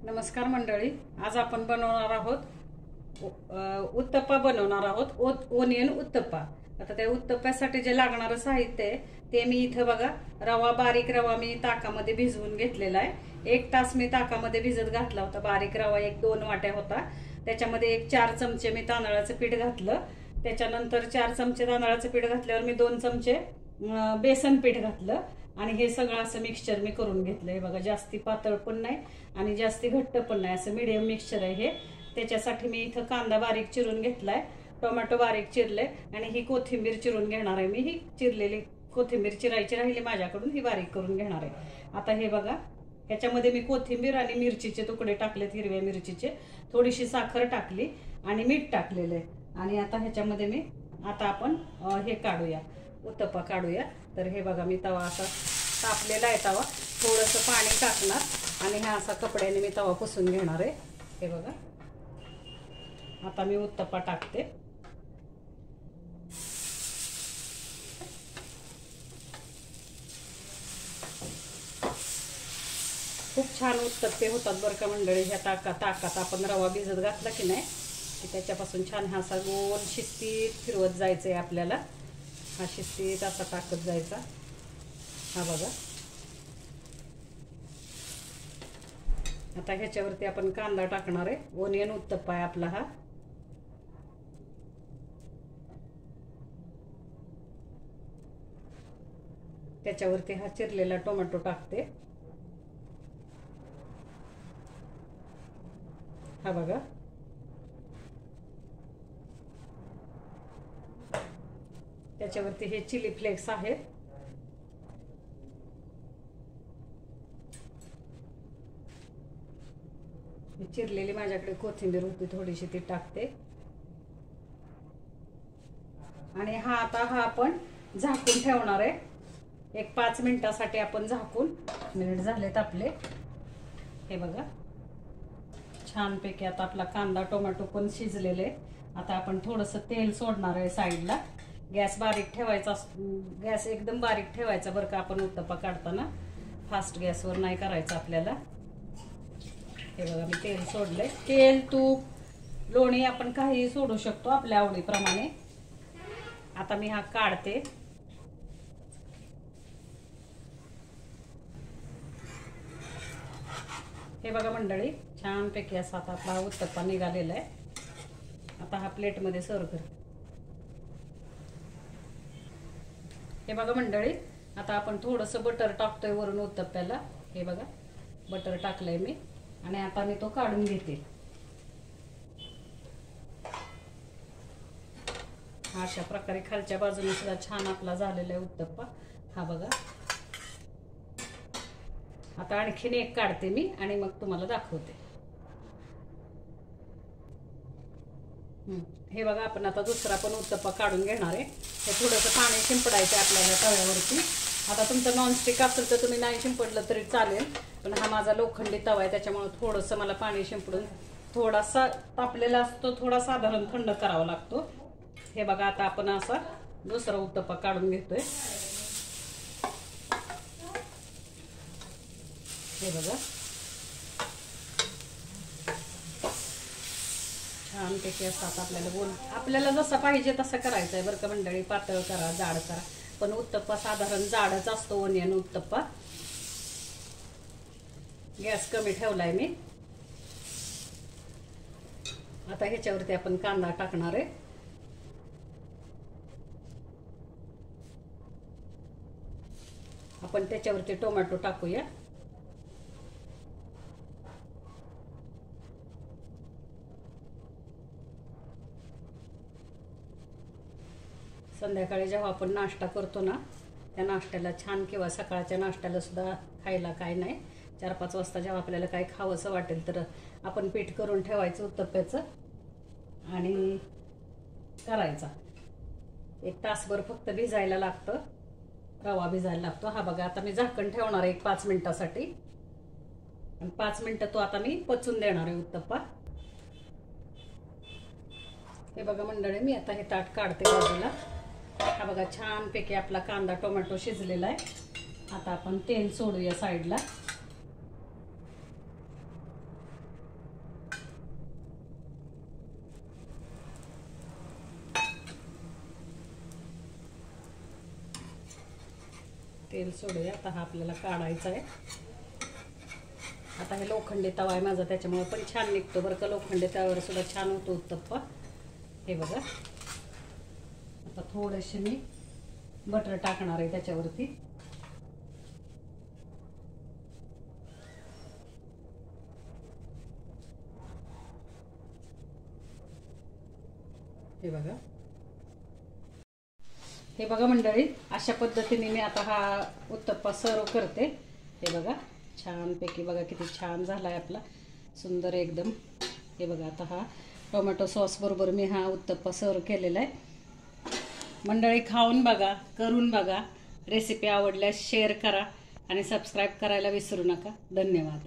नमस्कार मंडळी, आज आपण बनवणार आहोत उत्तप्पा बनवणार आहोत ओनियन उत्तप्पा। आता त्या उत्तप्प्यासाठी जे लागणारं साहित्य आहे ते मी इथं बघा, बारीक रवा मी ताकामध्ये भिजवून घेतलेला आहे। 1 तास मी ताकामध्ये भिजत घातला होता। बारीक रवा 1-2 वाट्या होता। त्याच्यामध्ये 4 चमचे मी तांदळाचं पीठ घातलं। त्याच्यानंतर 4 चमचे तांदळाचं पीठ घातल्यावर मी 2 चमचे बेसन पीठ घातलं आणि हे सगळं असं मिक्सचर मी करून घेतलंय बघा। जास्ती पातळ पण नाही आणि जास्ती घट्ट पण नाही, असं मीडियम मिक्सचर आहे हे। त्याच्यासाठी मी इथं कांदा बारीक चिरून घेतलाय, टोमॅटो बारीक चिरले आणि ही कोथिंबीर चिरून घेणार आहे। मी ही चिरलेली कोथिंबीर चिरायची राहिली माझ्याकडून, ही बारीक करून घेणार आहे। आता हे बघा, ह्याच्यामध्ये मी कोथिंबीर आणि मिरचीचे तुकडे टाकलेत, हिरव्या मिरचीचे, थोडीशी साखर टाकली आणि मीठ टाकलेलं आहे। आणि आता ह्याच्यामध्ये मी आता आपण हे काढूया, उत्तप्पा काढूया। तर हे बघा, मी तवा असा तापलेला आहे तवा, थोडंसं पाणी टाकणार आणि हा असा कपड्याने मी तवा पुसून घेणार आहे। हे बघा, आता मी उत्तप्पा टाकते। खूप छान उत्तप्पे होतात बरं का मंडळी। ह्या ताकात आपण रवा भिजत घातला की नाही की त्याच्यापासून छान हा असा गोल शिस्तीत फिरवत जायचं आहे आपल्याला। हा शिस्तीत असा टाकत जायचा, हा बघा। आता ह्याच्यावरती आपण कांदा टाकणार आहे। ओनियन उत्तप्पा आहे आपला हा। त्याच्यावरती हा चिरलेला टोमॅटो टाकते, हा बघा। त्याच्यावरती हे चिली फ्लेक्स आहेत, चिरलेली माझ्याकडे कोथिंबीर होती थोडीशी, ती टाकते। आणि हा आता हा आपण झाकून ठेवणार आहे 1-5 मिनिटासाठी। आपण झाकून, मिनिट झालेत आपले, हे बघा छानपैकी। आता आपला कांदा टोमॅटो पण शिजलेले। आता आपण थोडंसं तेल सोडणार आहे साईडला। गॅस बारीक ठेवायचा, गॅस एकदम बारीक ठेवायचा बरं का आपण उत्तप्पा काढताना, फास्ट गॅसवर नाही करायचं आपल्याला। हे बघा, मी तेल सोडले। तेल, तूप, लोणी आपण काही सोडू शकतो आपल्या आवडीप्रमाणे। आता मी हा काढते। हे बघा मंडळी, छानपैकी असा आता आपला उत्तप्पा निघालेला आहे। आता हा प्लेटमध्ये सर्व कर। हे बघा मंडळी, आता आपण थोडंसं बटर टाकतोय वरून उत्तप्प्याला। हे बघा, बटर टाकलंय मी आणि आता मी तो काढून घेते। अशा प्रकारे खालच्या बाजूने सुद्धा छान आपला झालेला आहे उत्तप्पा, हा बघा। आता आणखीन एक काढते मी आणि मग तुम्हाला दाखवते। हे बघा, आपण आता दुसरा पण उत्तप्पा काढून घेणार आहे। हे थोडंसं पाणी शिंपडायचं आपल्याला तव्यावरती। आता तुमचं नॉनस्टिक असेल तर तुम्ही नाही शिंपडलं तरी चालेल, पण हा माझा लोखंडी तवा आहे त्याच्यामुळे थोडंसं मला पाणी शिंपडून, थोडासा तापलेला असतो, थोडा साधारण थंड करावा लागतो। हे बघा, आता आपण असा दुसरा उत्तप्पा काढून घेतोय। हे बघा, छानपैकी असतात आपल्याला आपल्याला जसं पाहिजे तसं करायचं आहे बरं का मंडळी। पातळ करा, जाड करा, पण उत्तप्पा साधारण जाडच असतो ओनियन उत्तप्पा। गॅस कमी ठेवलाय मी। आता ह्याच्यावरती आपण कांदा टाकणार आहे। आपण त्याच्यावरती टोमॅटो टाकूया। संध्याकाळी जेव्हा आपण नाश्ता करतो ना, त्या नाश्त्याला छान, किंवा सकाळच्या नाश्त्याला सुद्धा खायला काय नाही, 4-5 वाजता जेव्हा आपल्याला काय खावंसं वाटेल तर आपण पीठ करून ठेवायचं उत्तप्प्याचं आणि करायचा। 1 तासभर फक्त भिजायला लागतं, रवा भिजायला लागतो। हा बघा, आता मी झाकण ठेवणार आहे 1-5 मिनिटासाठी आणि 5 मिनिटं तो आता मी पचून देणार आहे उत्तप्पा। हे बघा मंडळी, मी आता हे ताट काढते बाजूला। हा बघा, छानपैकी आपला कांदा टोमॅटो शिजलेला आहे। आता आपण तेल सोडूया साईडला। तेल सोडूया. आता हा आपल्याला काढायचा आहे. आता हे लोखंडी तवा आहे माझा, त्याच्यामुळे पण छान निघतो बरं का. लोखंडी तव्यावर सुद्धा छान होतो उत्तप्पा. हे बघा, आता थोडेसे मी बटर टाकणार आहे त्याच्यावरती. हे बघा, हे बघा मंडळी, अशा पद्धतीने मी आता हा उत्तप्पा सर्व करते. हे बघा, छानपैकी बघा किती छान झाला आहे आपला, सुंदर एकदम. हे बघा, आता हा टोमॅटो सॉस बरोबर मी हा उत्तप्पा सर्व केलेला आहे. मंडळी, खाऊन बघा, करून बघा. रेसिपी आवडल्यास शेअर करा आणि सबस्क्राईब करायला विसरू नका. धन्यवाद.